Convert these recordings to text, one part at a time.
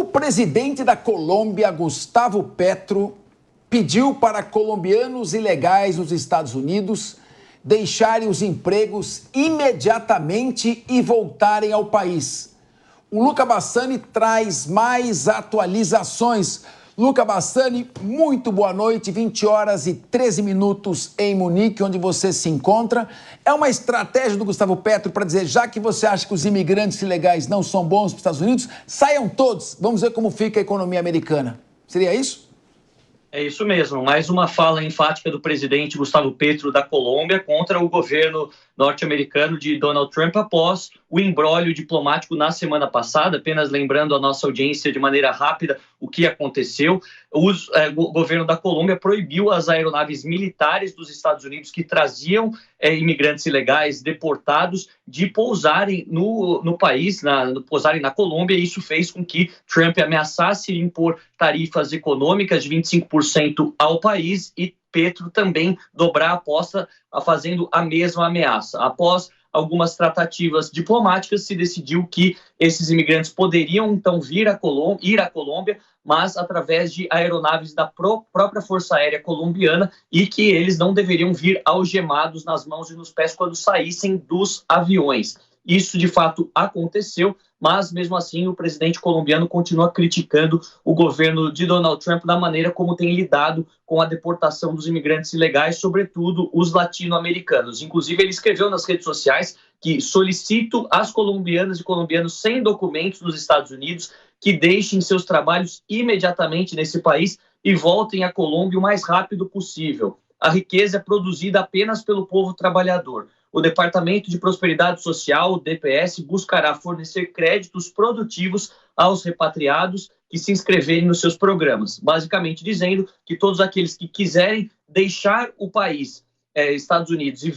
presidente da Colômbia, Gustavo Petro, pediu para colombianos ilegais nos Estados Unidos deixarem os empregos imediatamente e voltarem ao país. O Luca Bassani traz mais atualizações. Luca Bassani, muito boa noite, 20 horas e 13 minutos em Munique, onde você se encontra. É uma estratégia do Gustavo Petro para dizer, já que você acha que os imigrantes ilegais não são bons para os Estados Unidos, saiam todos, vamos ver como fica a economia americana. Seria isso? É isso mesmo, mais uma fala enfática do presidente Gustavo Petro da Colômbia contra o governo norte-americano de Donald Trump após o imbróglio diplomático na semana passada. Apenas lembrando a nossa audiência de maneira rápida o que aconteceu. O governo da Colômbia proibiu as aeronaves militares dos Estados Unidos que traziam imigrantes ilegais deportados de pousarem no país, pousarem na Colômbia, e isso fez com que Trump ameaçasse impor tarifas econômicas de 25% ao país e Petro também dobrar a aposta fazendo a mesma ameaça. Após algumas tratativas diplomáticas, se decidiu que esses imigrantes poderiam então ir à Colômbia, mas através de aeronaves da própria Força Aérea Colombiana, e que eles não deveriam vir algemados nas mãos e nos pés quando saíssem dos aviões. Isso, de fato, aconteceu, mas, mesmo assim, o presidente colombiano continua criticando o governo de Donald Trump da maneira como tem lidado com a deportação dos imigrantes ilegais, sobretudo os latino-americanos. Inclusive, ele escreveu nas redes sociais que solicito às colombianas e colombianos sem documentos nos Estados Unidos que deixem seus trabalhos imediatamente nesse país e voltem à Colômbia o mais rápido possível. A riqueza é produzida apenas pelo povo trabalhador. O Departamento de Prosperidade Social, o DPS, buscará fornecer créditos produtivos aos repatriados que se inscreverem nos seus programas, basicamente dizendo que todos aqueles que quiserem deixar o país, Estados Unidos, e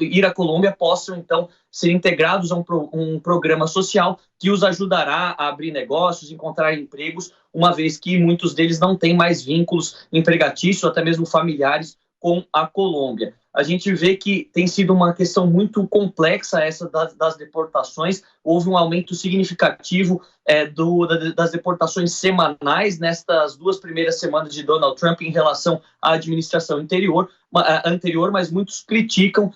ir à Colômbia possam, então, ser integrados a um programa social que os ajudará a abrir negócios, encontrar empregos, uma vez que muitos deles não têm mais vínculos empregatícios, até mesmo familiares, com a Colômbia. A gente vê que tem sido uma questão muito complexa essa das deportações. Houve um aumento significativo das deportações semanais nestas 2 primeiras semanas de Donald Trump em relação à administração anterior, mas muitos criticam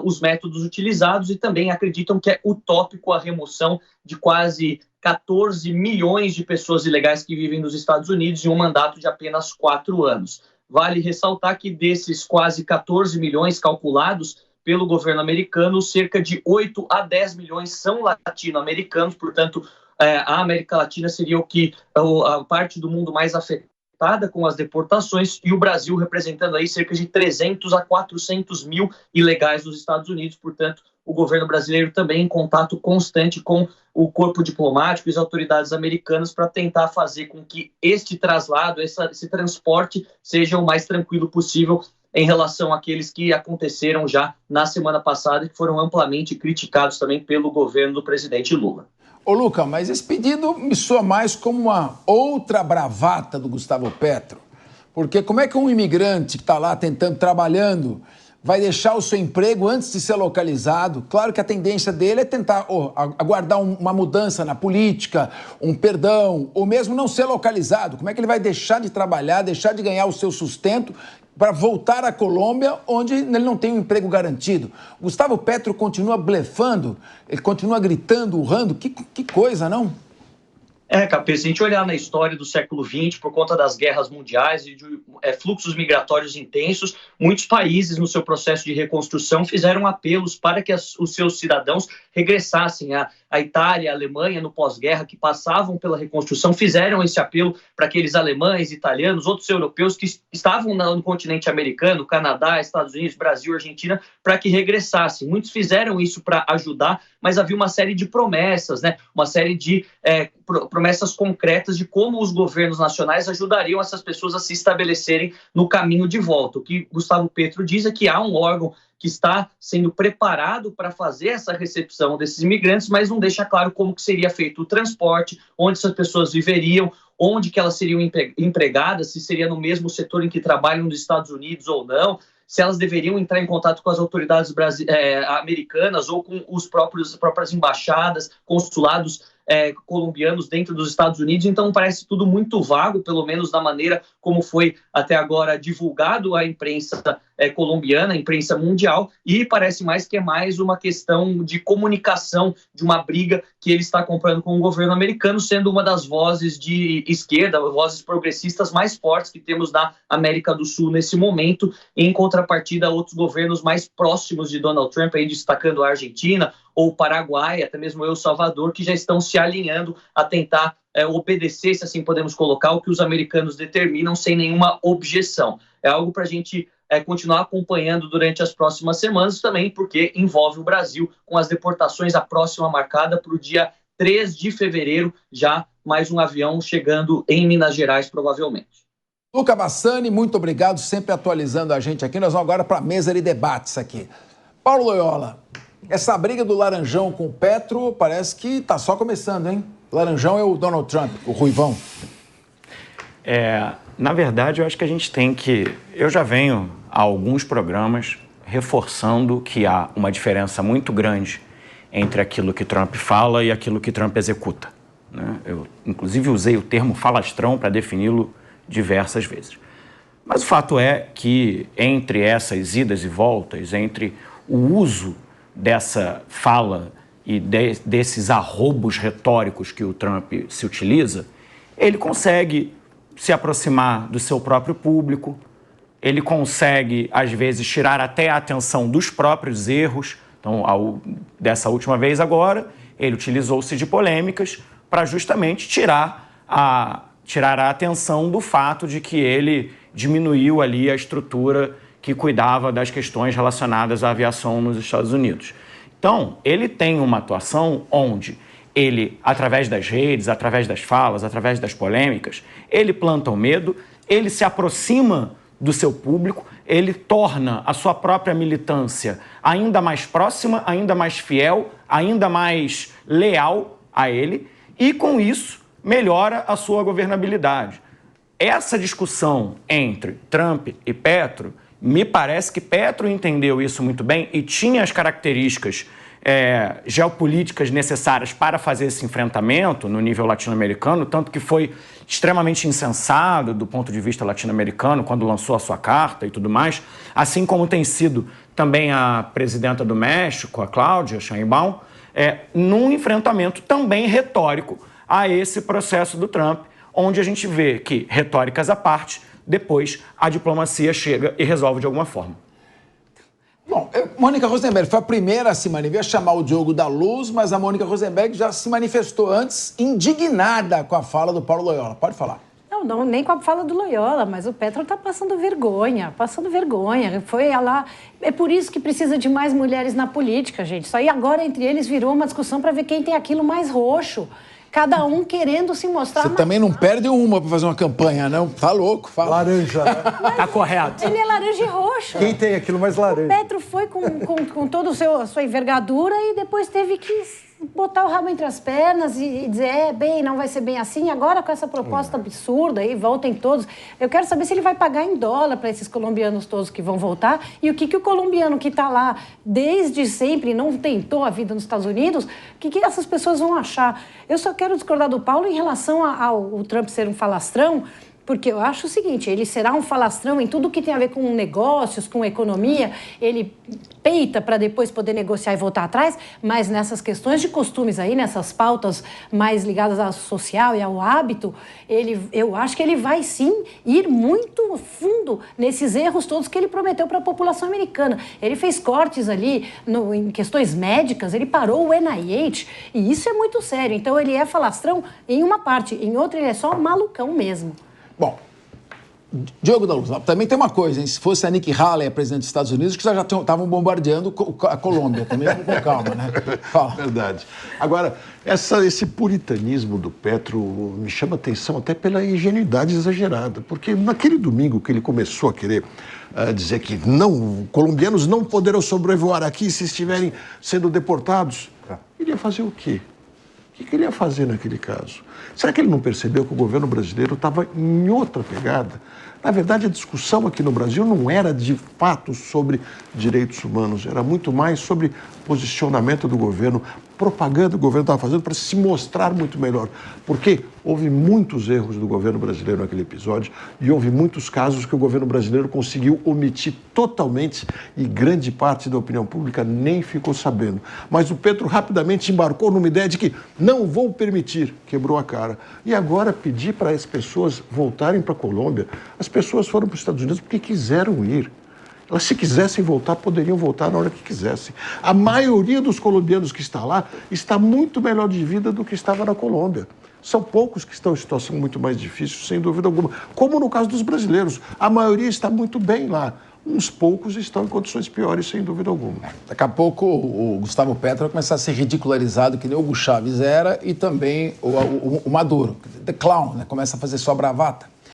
os métodos utilizados e também acreditam que é utópico a remoção de quase 14 milhões de pessoas ilegais que vivem nos Estados Unidos em um mandato de apenas 4 anos. Vale ressaltar que desses quase 14 milhões calculados pelo governo americano, cerca de 8 a 10 milhões são latino-americanos, portanto, a América Latina seria a parte do mundo mais afetada com as deportações, e o Brasil representando aí cerca de 300 a 400 mil ilegais nos Estados Unidos. Portanto, o governo brasileiro também em contato constante com o corpo diplomático e as autoridades americanas para tentar fazer com que este traslado, esse transporte, seja o mais tranquilo possível em relação àqueles que aconteceram já na semana passada e que foram amplamente criticados também pelo governo do presidente Lula. Ô, Luca, mas esse pedido me soa mais como uma outra bravata do Gustavo Petro. Porque como é que um imigrante que está lá trabalhando, vai deixar o seu emprego antes de ser localizado? Claro que a tendência dele é tentar aguardar uma mudança na política, um perdão, ou mesmo não ser localizado. Como é que ele vai deixar de trabalhar, deixar de ganhar o seu sustento para voltar à Colômbia, onde ele não tem um emprego garantido? Gustavo Petro continua blefando, ele continua gritando, urrando. Que coisa, não? Capê, se a gente olhar na história do século XX, por conta das guerras mundiais e de fluxos migratórios intensos, muitos países, no seu processo de reconstrução, fizeram apelos para que os seus cidadãos regressassem. A Itália, a Alemanha, no pós-guerra, que passavam pela reconstrução, fizeram esse apelo para aqueles alemães, italianos, outros europeus que estavam no continente americano, Canadá, Estados Unidos, Brasil, Argentina, para que regressassem. Muitos fizeram isso para ajudar, mas havia uma série de promessas, uma série de promessas concretas de como os governos nacionais ajudariam essas pessoas a se estabelecerem no caminho de volta. O que Gustavo Petro diz é que há um órgão que está sendo preparado para fazer essa recepção desses imigrantes, mas não deixa claro como que seria feito o transporte, onde essas pessoas viveriam, onde que elas seriam empregadas, se seria no mesmo setor em que trabalham nos Estados Unidos ou não, se elas deveriam entrar em contato com as autoridades americanas ou com as próprias embaixadas, consulados colombianos dentro dos Estados Unidos, então parece tudo muito vago, pelo menos da maneira como foi até agora divulgado à imprensa colombiana, a imprensa mundial, e parece mais que é mais uma questão de comunicação, de uma briga que ele está comprando com o governo americano, sendo uma das vozes de esquerda, vozes progressistas mais fortes que temos na América do Sul nesse momento, em contrapartida a outros governos mais próximos de Donald Trump, aí destacando a Argentina ou o Paraguai, até mesmo El Salvador, que já estão se alinhando a tentar obedecer, se assim podemos colocar, o que os americanos determinam sem nenhuma objeção. É algo para a gente continuar acompanhando durante as próximas semanas também, porque envolve o Brasil com as deportações, a próxima marcada para o dia 3 de fevereiro, já mais um avião chegando em Minas Gerais, provavelmente. Luca Bassani, muito obrigado, sempre atualizando a gente aqui. Nós vamos agora para a mesa de debates aqui. Paulo Loyola, essa briga do Laranjão com o Petro parece que está só começando, hein? Laranjão é o Donald Trump, o ruivão. Na verdade, eu acho que a gente tem que... Eu já venho a alguns programas reforçando que há uma diferença muito grande entre aquilo que Trump fala e aquilo que Trump executa, né? Eu, inclusive, usei o termo falastrão para defini-lo diversas vezes. Mas o fato é que, entre essas idas e voltas, entre o uso dessa fala e desses arrobos retóricos que o Trump se utiliza, ele consegue se aproximar do seu próprio público, ele consegue, às vezes, tirar até a atenção dos próprios erros. Então, dessa última vez agora, ele utilizou-se de polêmicas para justamente tirar a atenção do fato de que ele diminuiu ali a estrutura que cuidava das questões relacionadas à aviação nos Estados Unidos. Então, ele tem uma atuação onde ele, através das redes, através das falas, através das polêmicas, ele planta o medo, ele se aproxima do seu público, ele torna a sua própria militância ainda mais próxima, ainda mais fiel, ainda mais leal a ele e, com isso, melhora a sua governabilidade. Essa discussão entre Trump e Petro, me parece que Petro entendeu isso muito bem e tinha as características geopolíticas necessárias para fazer esse enfrentamento no nível latino-americano, tanto que foi extremamente insensado do ponto de vista latino-americano quando lançou a sua carta e tudo mais, assim como tem sido também a presidenta do México, a Cláudia Sheinbaum, num enfrentamento também retórico a esse processo do Trump, onde a gente vê que, retóricas à parte, depois a diplomacia chega e resolve de alguma forma. Bom, Mônica Rosenberg foi a primeira a se manifestar, ia chamar o Diogo da Luz, mas a Mônica Rosenberg já se manifestou antes, indignada com a fala do Paulo Loyola. Pode falar. Não, nem com a fala do Loyola, mas o Petro está passando vergonha. Foi lá. É por isso que precisa de mais mulheres na política, gente. Isso aí agora entre eles virou uma discussão para ver quem tem aquilo mais roxo. Cada um querendo se mostrar... Você também não perde uma para fazer uma campanha, não? Tá louco, fala. Laranja, né? Tá correto. Ele é laranja e roxo. Quem tem aquilo mais laranja? O Petro foi com toda a sua envergadura e depois teve que botar o rabo entre as pernas e dizer, não vai ser bem assim. Agora, com essa proposta absurda aí, voltem todos. Eu quero saber se ele vai pagar em dólar para esses colombianos todos que vão voltar e o que o colombiano que está lá desde sempre não tentou a vida nos Estados Unidos, o que essas pessoas vão achar. Eu só quero discordar do Paulo em relação ao Trump ser um falastrão, porque eu acho o seguinte, ele será um falastrão em tudo que tem a ver com negócios, com economia, ele peita para depois poder negociar e voltar atrás, mas nessas questões de costumes aí, nessas pautas mais ligadas ao social e ao hábito, eu acho que ele vai sim ir muito fundo nesses erros todos que ele prometeu para a população americana. Ele fez cortes ali em questões médicas, ele parou o NIH, e isso é muito sério. Então ele é falastrão em uma parte, em outra ele é só malucão mesmo. Bom, Diogo da Luz, também tem uma coisa, hein? Se fosse a Nikki Haley, a presidente dos Estados Unidos, que já estavam bombardeando a Colômbia, também com calma, né? Fala. Verdade. Agora, esse puritanismo do Petro me chama atenção até pela ingenuidade exagerada, porque naquele domingo que ele começou a querer dizer que colombianos não poderão sobrevoar aqui se estiverem sendo deportados, ele ia fazer o quê? O que ele ia fazer naquele caso? Será que ele não percebeu que o governo brasileiro estava em outra pegada? Na verdade, a discussão aqui no Brasil não era de fato sobre direitos humanos, era muito mais sobre posicionamento do governo, propaganda o governo estava fazendo para se mostrar muito melhor. Porque houve muitos erros do governo brasileiro naquele episódio e houve muitos casos que o governo brasileiro conseguiu omitir totalmente e grande parte da opinião pública nem ficou sabendo. Mas o Petro rapidamente embarcou numa ideia de que não vou permitir, quebrou a cara. E agora pedir para as pessoas voltarem para a Colômbia, as pessoas foram para os Estados Unidos porque quiseram ir. Elas, se quisessem voltar, poderiam voltar na hora que quisessem. A maioria dos colombianos que está lá está muito melhor de vida do que estava na Colômbia. São poucos que estão em situação muito mais difícil, sem dúvida alguma. Como no caso dos brasileiros. A maioria está muito bem lá. Uns poucos estão em condições piores, sem dúvida alguma. Daqui a pouco o Gustavo Petro vai começar a ser ridicularizado, que nem o Hugo Chávez era, e também o Maduro. The Clown, né? Começa a fazer sua bravata.